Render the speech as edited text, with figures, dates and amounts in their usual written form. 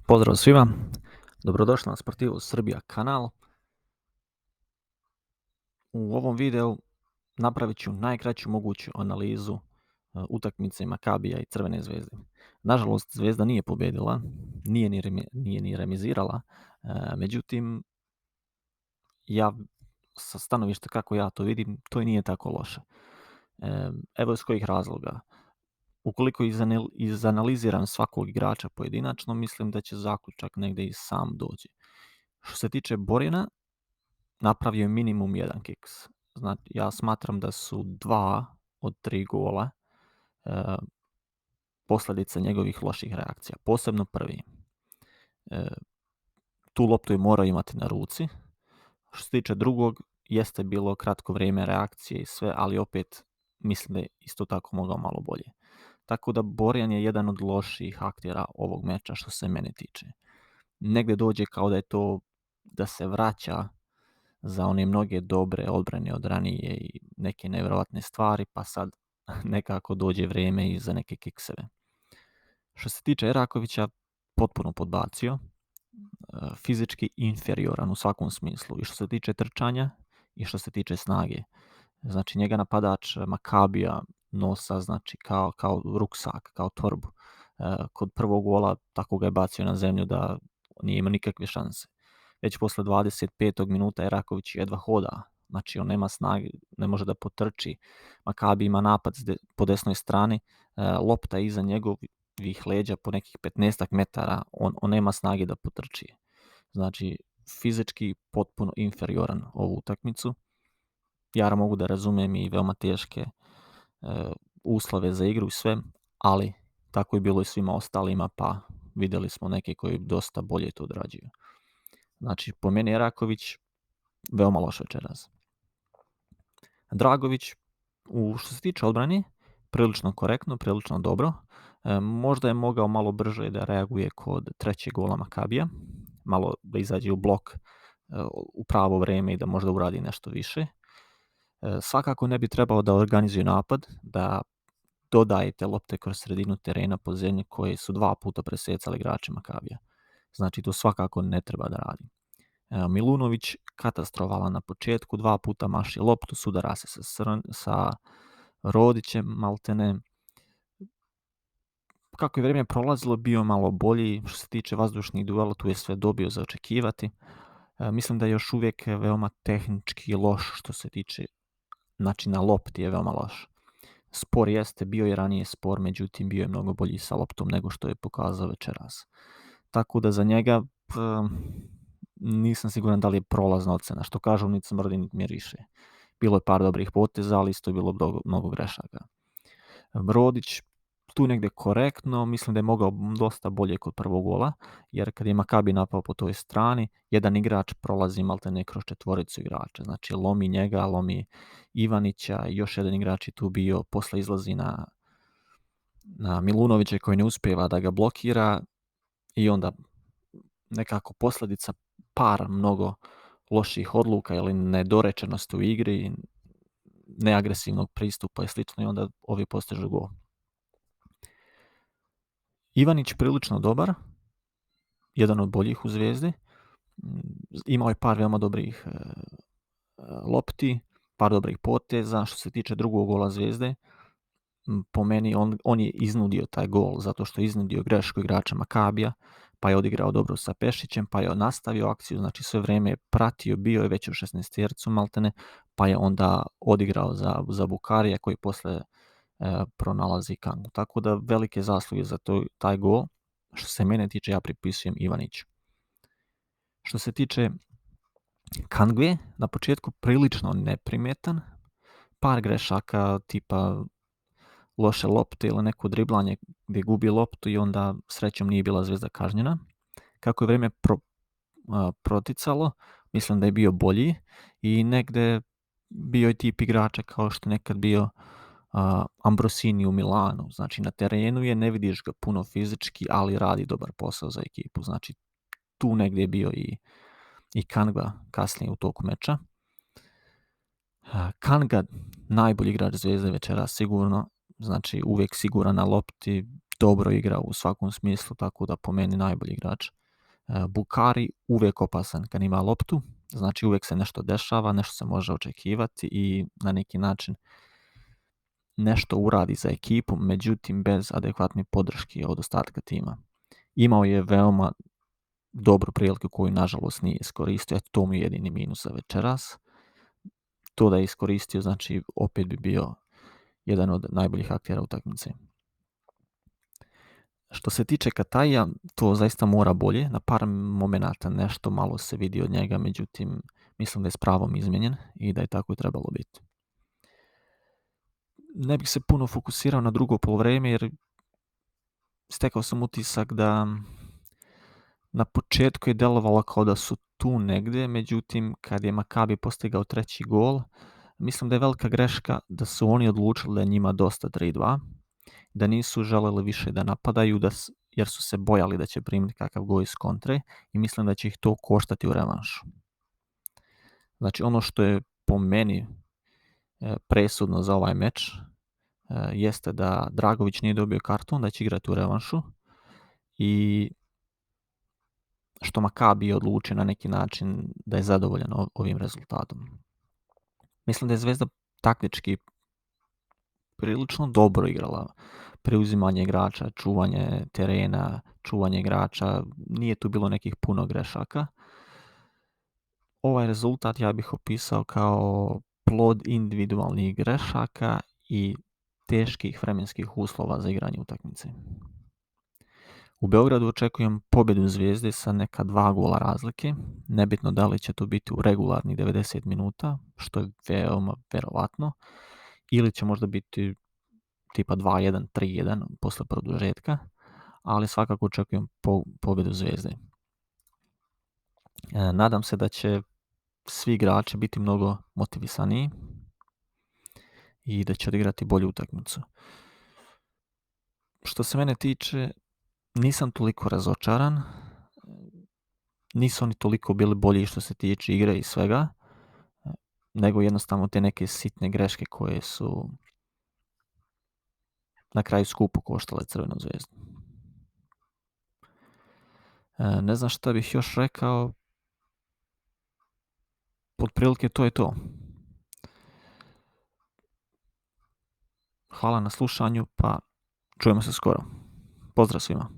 Pozdrav svima, dobrodošli na Sportivo Srbija kanal. U ovom videu napravit ću najkraću moguću analizu utakmice Makabija i Crvene zvezde. Nažalost, Zvezda nije pobjedila, nije ni remizirala, međutim, ja sa stanovišta kako ja to vidim, to i nije tako loše. Evo iz kojih razloga. Ukoliko izanaliziram svakog igrača pojedinačno, mislim da će zaključak negdje i sam doći. Što se tiče Borjana, napravio je minimum jedan kiks. Znači, ja smatram da su 2 od 3 gola posljedica njegovih loših reakcija. Posebno prvi. Tu loptu je morao imati na ruci. Što se tiče drugog, jeste bilo kratko vrijeme reakcije i sve, ali opet mislim da je isto tako mogao malo bolje. Tako da Borjan je jedan od loših aktera ovog meča što se mene tiče. Negdje dođe kao da je to da se vraća za one mnoge dobre odbrane od ranije i neke nevjerojatne stvari, pa sad nekako dođe vrijeme i za neke kikseve. Što se tiče Erakovića, potpuno podbacio, fizički inferioran u svakom smislu, i što se tiče trčanja i što se tiče snage. Znači njega napadač Makabija nosa znači kao ruksak, kao torbu. Kod prvog gola tako ga je bacio na zemlju da nije imao nikakve šanse. Već posle 25. minuta Eraković jedva hoda, znači on nema snage, ne može da potrči. Makabi ima napad po desnoj strani, lopta iza njegovih leđa po nekih 15 metara, on nema snage da potrči. Znači fizički potpuno inferioran ovu utakmicu. Ja mogu da razumem i veoma teške uslove za igru i sve, ali tako je bilo i svima ostalima, pa vidjeli smo neke koji dosta bolje to odrađuju. Znači, po meni Eraković veoma loš večeras. Dragović, što se tiče odbrane, prilično korektno, prilično dobro. Možda je mogao malo brže da reaguje kod trećeg gola Makabija, malo da izađe u blok u pravo vrijeme i da možda uradi nešto više. Svakako ne bi trebao da organizuje napad, da dodajete lopte kroz sredinu terena po zemlji koje su 2 puta presecali igrače Makabija. Znači, to svakako ne treba da radi. Milunović katastrofalan na početku, 2 puta maši loptu, sudara se sa Rodićem, maltene. Kako je vrijeme prolazilo, bio malo bolji. Što se tiče vazdušnih duela, tu je sve dobio za očekivati. Mislim da je još uvijek veoma tehnički loš što se tiče načina lopti, je veoma loš. Spor jeste, bio je ranije spor, međutim bio je mnogo bolji sa loptom nego što je pokazao večeras. Tako da za njega nisam siguran da li je prolazna ocena. Što kažu, niti smrdi, niti miriše. Bilo je par dobrih poteza, ali isto je bilo mnogo grešaka. Rodić tu negdje korektno, mislim da je mogao dosta bolje kod prvog gola, jer kad je Makabi napao po toj strani, jedan igrač prolazi maltene kroz četvoricu igrača. Znači lomi njega, lomi Ivanića, još jedan igrač je tu bio, posle izlazi na Milunovića koji ne uspijeva da ga blokira i onda nekako posljedica par mnogo loših odluka ili nedorečenosti u igri, neagresivnog pristupa i slično, i onda ovi postižu gol. Ivanić prilično dobar, jedan od boljih u Zvezdi, imao je par veoma dobrih lopti, par dobrih poteza. Što se tiče drugog gola Zvezde, po meni on je iznudio taj gol zato što je iznudio grešku igrača Makabija, pa je odigrao dobro sa Pešićem, pa je nastavio akciju, znači sve vrijeme je pratio, bio je već u 16-tercu maltene, pa je onda odigrao za Bukarija koji posle pronalazi Kangu. Tako da velike zasluge za taj gol. Što se mene tiče, ja pripisujem Ivaniću. Što se tiče Kangve, na početku prilično neprimetan, par grešaka tipa loše lopte ili neko driblanje gdje gubi loptu i onda srećom nije bila Zvezda kažnjena. Kako je vrijeme proticalo, mislim da je bio bolji i negde bio je tip igrača kao što nekad bio Ambrosini u Milanu. Znači na terenu je, ne vidiš ga puno fizički, ali radi dobar posao za ekipu. Znači tu negdje je bio i Kanga kasnije u toku meča. Kanga najbolji igrač Zvezde večera sigurno, znači uvijek siguran na lopti, dobro igra u svakom smislu, tako da po meni najbolji igrač. Bukari uvijek opasan kad ima loptu, znači uvijek se nešto dešava, nešto se može očekivati i na neki način nešto uradi za ekipu, međutim bez adekvatne podrške od ostatka tima. Imao je veoma dobru priliku koju nažalost nije iskoristio, to mu je jedini minus za večeras. To da je iskoristio, znači opet bi bio jedan od najboljih aktera utakmice. Što se tiče Kataja, to zaista mora bolje. Na par momenata nešto malo se vidi od njega, međutim mislim da je s pravom izmijenjen i da je tako i trebalo biti. Ne bih se puno fokusirao na drugo poluvreme jer stekao sam utisak da na početku je delovalo kao da su tu negdje, međutim kad je Makabi postigao treći gol, mislim da je velika greška da su oni odlučili da je njima dosta 3-2, da nisu želeli više da napadaju, jer su se bojali da će primiti kakav gol iz kontre i mislim da će ih to koštati u revanšu. Znači ono što je po meni presudno za ovaj meč jeste da Dragović nije dobio karton, da će igrati u revanšu i što Makabi odluči na neki način da je zadovoljan ovim rezultatom. Mislim da je Zvezda taktički prilično dobro igrala. Preuzimanje igrača, čuvanje terena, čuvanje igrača, nije tu bilo nekih puno grešaka. Ovaj rezultat ja bih opisao kao plod individualnih grešaka i teških vremenskih uslova za igranje utakmice. U Beogradu očekujem pobjedu Zvijezde sa neka 2 gola razlike. Nebitno da li će to biti u regularnih 90 minuta, što je veoma verovatno, ili će možda biti tipa 2-1, 3-1 posle produžetka, ali svakako očekujem pobjedu Zvijezde. Nadam se da će svi igrači biti mnogo motivisaniji i da će odigrati bolju utakmicu. Što se mene tiče, nisam toliko razočaran, nisu oni toliko bili bolji što se tiče igre i svega, nego jednostavno te neke sitne greške koje su na kraju skupo koštale Crvenu Zvezdu. Ne znam šta bih još rekao, otprilike to je to. Hvala na slušanju, pa čujemo se skoro. Pozdrav svima.